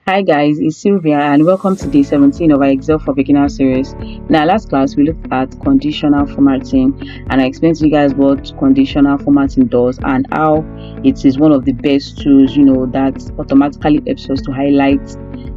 Hi guys, it's Sylvia and welcome to day 17 of our Excel for Beginner series. In our last class, we looked at conditional formatting and I explained to you guys what conditional formatting does and how it is one of the best tools, that automatically helps us to highlight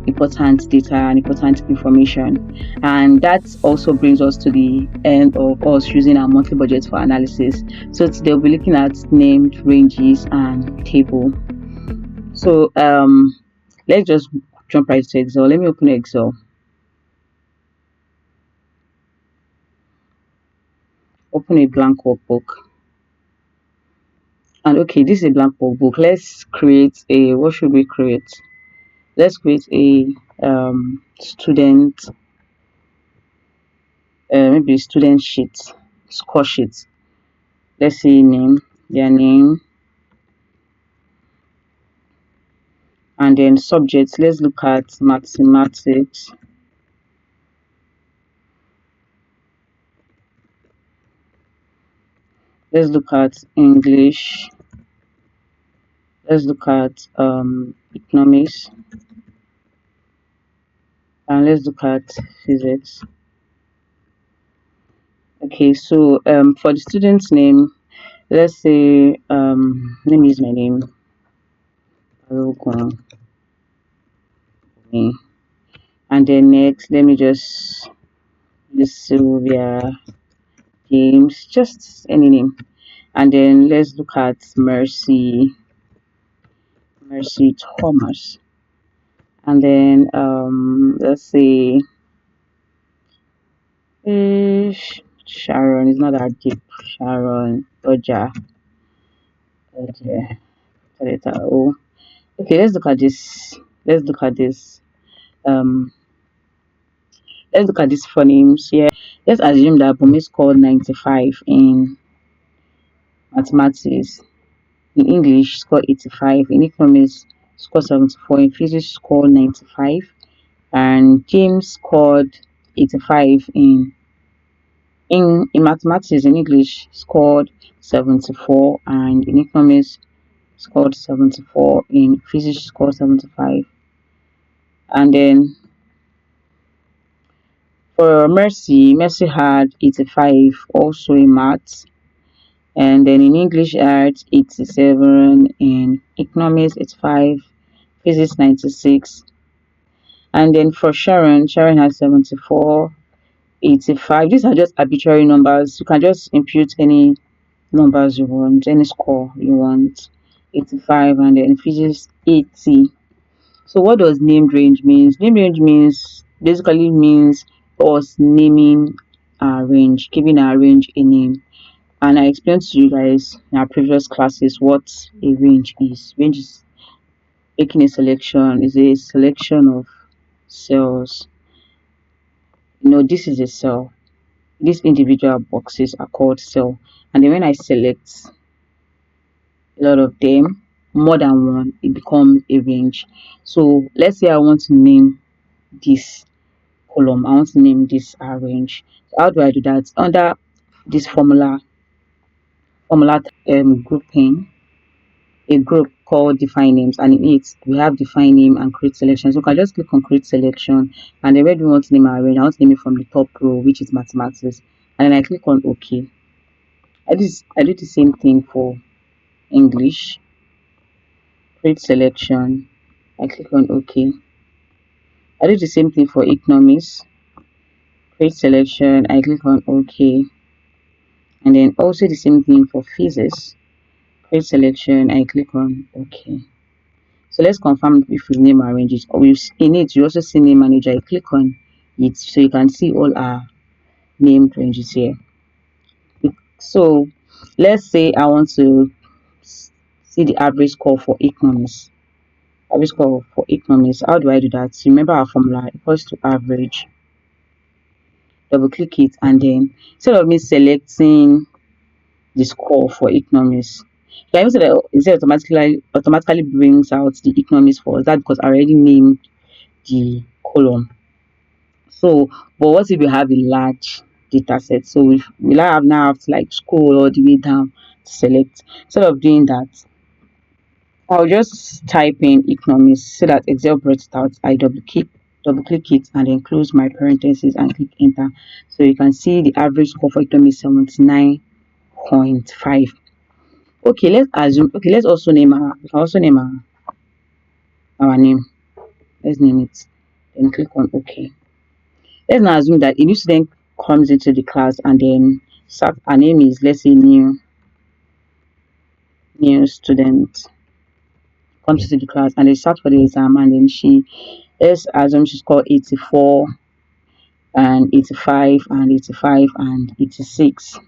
important data and important information. And that also brings us to the end of us using our monthly budget for analysis. So today we'll be looking at named ranges and table. So let's just jump right to Excel. Let me open Excel. Open a blank workbook. And okay, this is a blank workbook. Let's create a, what should we create? Let's create a student, maybe student sheet, score sheet. Let's say name, their name, and then subjects. Let's look at mathematics. Let's look at English. Let's look at economics, and let's look at physics. Okay, so for the student's name, let's say let me use my name. Alogun. And then next, let me just use Sylvia James, just any name. And then let's look at Mercy Thomas. And then let's say Sharon is not that deep. Sharon Oja. Okay. Letter O. Okay, let's look at this. Let's look at this. Um let's look at these phonemes here. Let's assume that Bumi scored 95 in mathematics. In English, scored 85. In economics, scored 74. In physics, scored 95. And James scored 85 in mathematics. In English, scored 74. And in economics, scored 74. In physics, scored 75. And then for Mercy had 85 also in maths. And then in English art, 87, in economics, 85, physics, 96. And then for Sharon has 74, 85. These are just arbitrary numbers. You can just impute any numbers you want, any score you want. 85, and then physics, 80. So what does named range means? Named range means basically means us naming our range, giving our range a name. And I explained to you guys in our previous classes what a range is. Range is making a selection, is a selection of cells. This is a cell. These individual boxes are called cell. And then when I select a lot of them, more than one, it becomes a range. So let's say I want to name this column. I want to name this range. So how do I do that? Under this formula grouping, a group called define names, and in it we have define name and create selection. So I can just click on create selection, and then where do we want to name our range? I want to name it from the top row, which is mathematics, and then I click on OK. I do the same thing for English, create selection, I click on OK. I do the same thing for economics, create selection, I click on OK, and then also the same thing for physics, create selection, I click on OK. So let's confirm if we name our ranges. Or in it, you also see name manager. You click on it so you can see all our named ranges here. So let's say I want to see the average score for economics. Average score for economics. How do I do that? Remember our formula equals to average. Double click it, and then instead of me selecting the score for economics, can you see that it automatically brings out the economics for us? That because I already named the column. So, but what if you have a large data set? So if will I have now have to like scroll all the way down to select? Instead of doing that, I'll just type in economics so that Excel brought it out. I double click it and then close my parentheses and click enter. So you can see the average score for economics 79.5. Okay, let's assume, okay, let's also name we can also name our name. Let's name it. Then click on OK. Let's now assume that a new student comes into the class and then start, her name is, let's say, new student comes into the class and they start for the exam, and then let's assume she scored 84 and 85 and 85 and 86.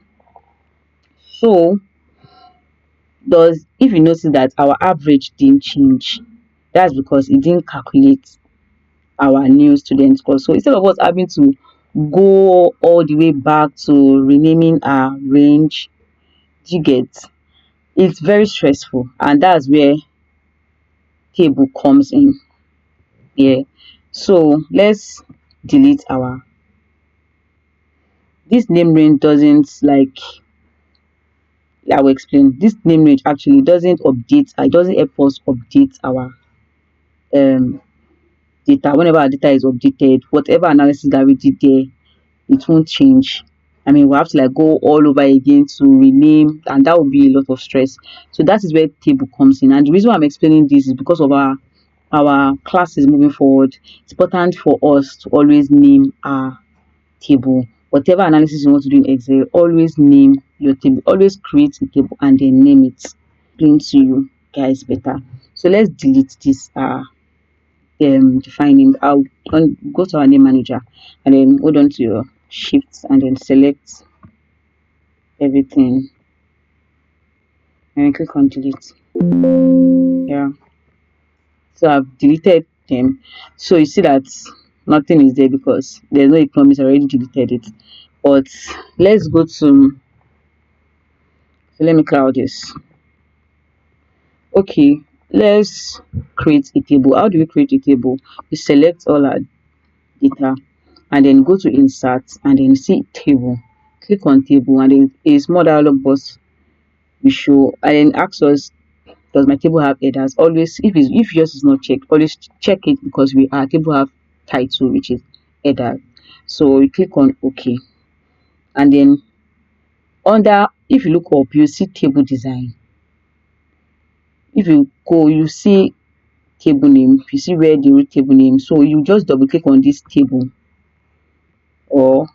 So does if you notice that our average didn't change, that's because it didn't calculate our new student score. So instead of us having to go all the way back to renaming our range, do you get, it's very stressful, and that's where table comes in. Yeah. So let's delete our, this name range doesn't like, I will explain. This name range actually doesn't update, it doesn't help us update our um data. Whenever our data is updated, whatever analysis that we did there, it won't change. I mean, we have to like go all over again to rename, and that would be a lot of stress. So that is where table comes in. And the reason why I'm explaining this is because of our classes moving forward. It's important for us to always name our table. Whatever analysis you want to do in Excel, always name your table. Always create a table and then name it. Explain to you guys better. So let's delete this defining. I'll go to our name manager and then hold on to your shift and then select everything and then click on delete. Yeah. So I've deleted them. So you see that nothing is there because there's no economics. I already deleted it. But let's go to, so let me clear this. Okay, let's create a table. How do we create a table? We select all our data and then go to insert and then see table. Click on table and then a small dialog box will show and then ask us, does my table have headers? Always, if yours is not checked, always check it because our table have title, which is header. So we click on OK, and then under, if you look up, you see table design. If you go, you see table name. You see where the table name. So you just double click on this table, or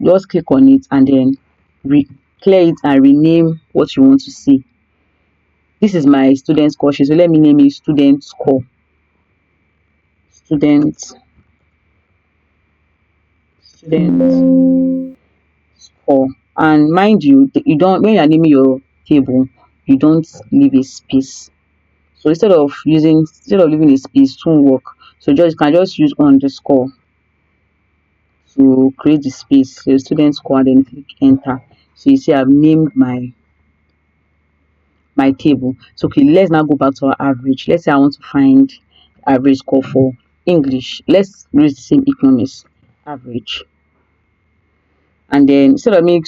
just click on it and then clear it and rename what you want to see. This is my student score sheet, so let me name it student score. Student score. And mind you, you don't, when you are naming your table, you don't leave a space. So instead of leaving a space, it won't work. So just, you can just use underscore to create the space. So student score and then click enter. So you see I've named my table. So okay, let's now go back to our average. Let's say I want to find average score for English. Let's use the same economics average. And then instead of me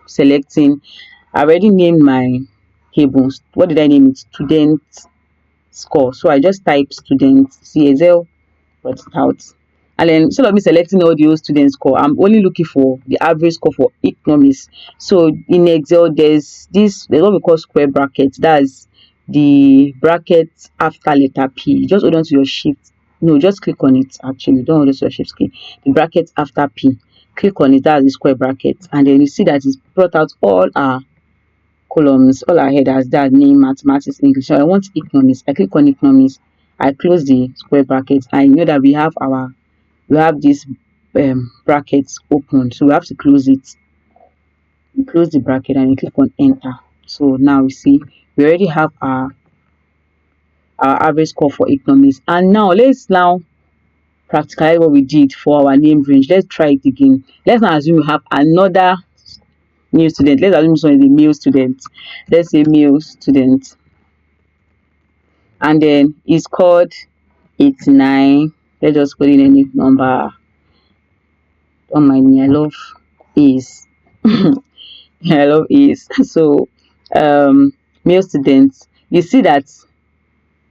selecting, I already named my tables. What did I name it? Student score. So I just type student CSL, brought it out. And then instead of me selecting all the old student score, I'm only looking for the average score for economics. So in Excel, there's what we call square brackets. That's the bracket after letter P. Just hold on to your shift. No, just click on it. Actually, don't hold on to your shift key. The bracket after P. Click on it. That's the square bracket, and then you see that it's brought out all our columns, all our headers. That name, mathematics, English. So I want economics. I click on economics. I close the square bracket. I know that we have this brackets open, so we have to close it. You close the bracket and you click on enter. So now we see we already have our average score for economics. And now let's now practicalize what we did for our name range. Let's try it again. Let's now assume we have another new student. Let's assume this one is a male student. Let's say male student, and then it's called 89. Let's just put in any number. Don't mind me, I love is. I love is. So male students, you see that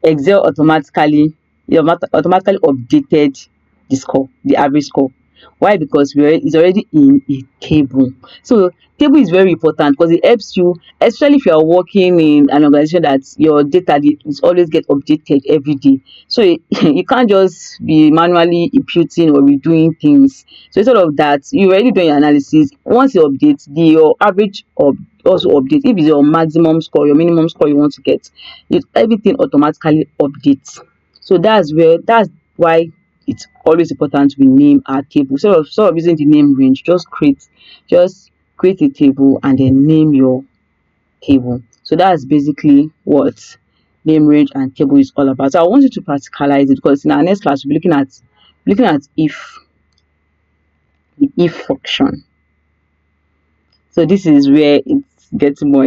Excel automatically updated the score, the average score. Why? Because it's already in a table. So table is very important because it helps you, especially if you are working in an organization that your data is always get updated every day. So you can't just be manually imputing or redoing things. So instead of that, you already doing your analysis. Once you update, your average also update. If it's your maximum score, your minimum score you want to get, everything automatically updates. So that's why it's always important we name our table. Sort of using the name range, just create a table and then name your table. So that's basically what name range and table is all about. So I want you to practicalize it because in our next class we'll be looking at if the if function. So this is where it gets more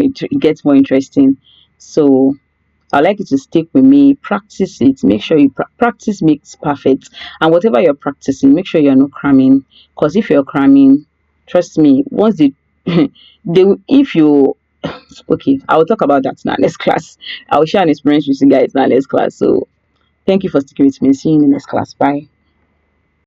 interesting. So I'd like you to stick with me, practice it. Make sure you practice makes perfect. And whatever you're practicing, make sure you're not cramming. Because if you're cramming, trust me, once if you, okay, I will talk about that in our next class. I will share an experience with you guys in our next class. So thank you for sticking with me. See you in the next class. Bye.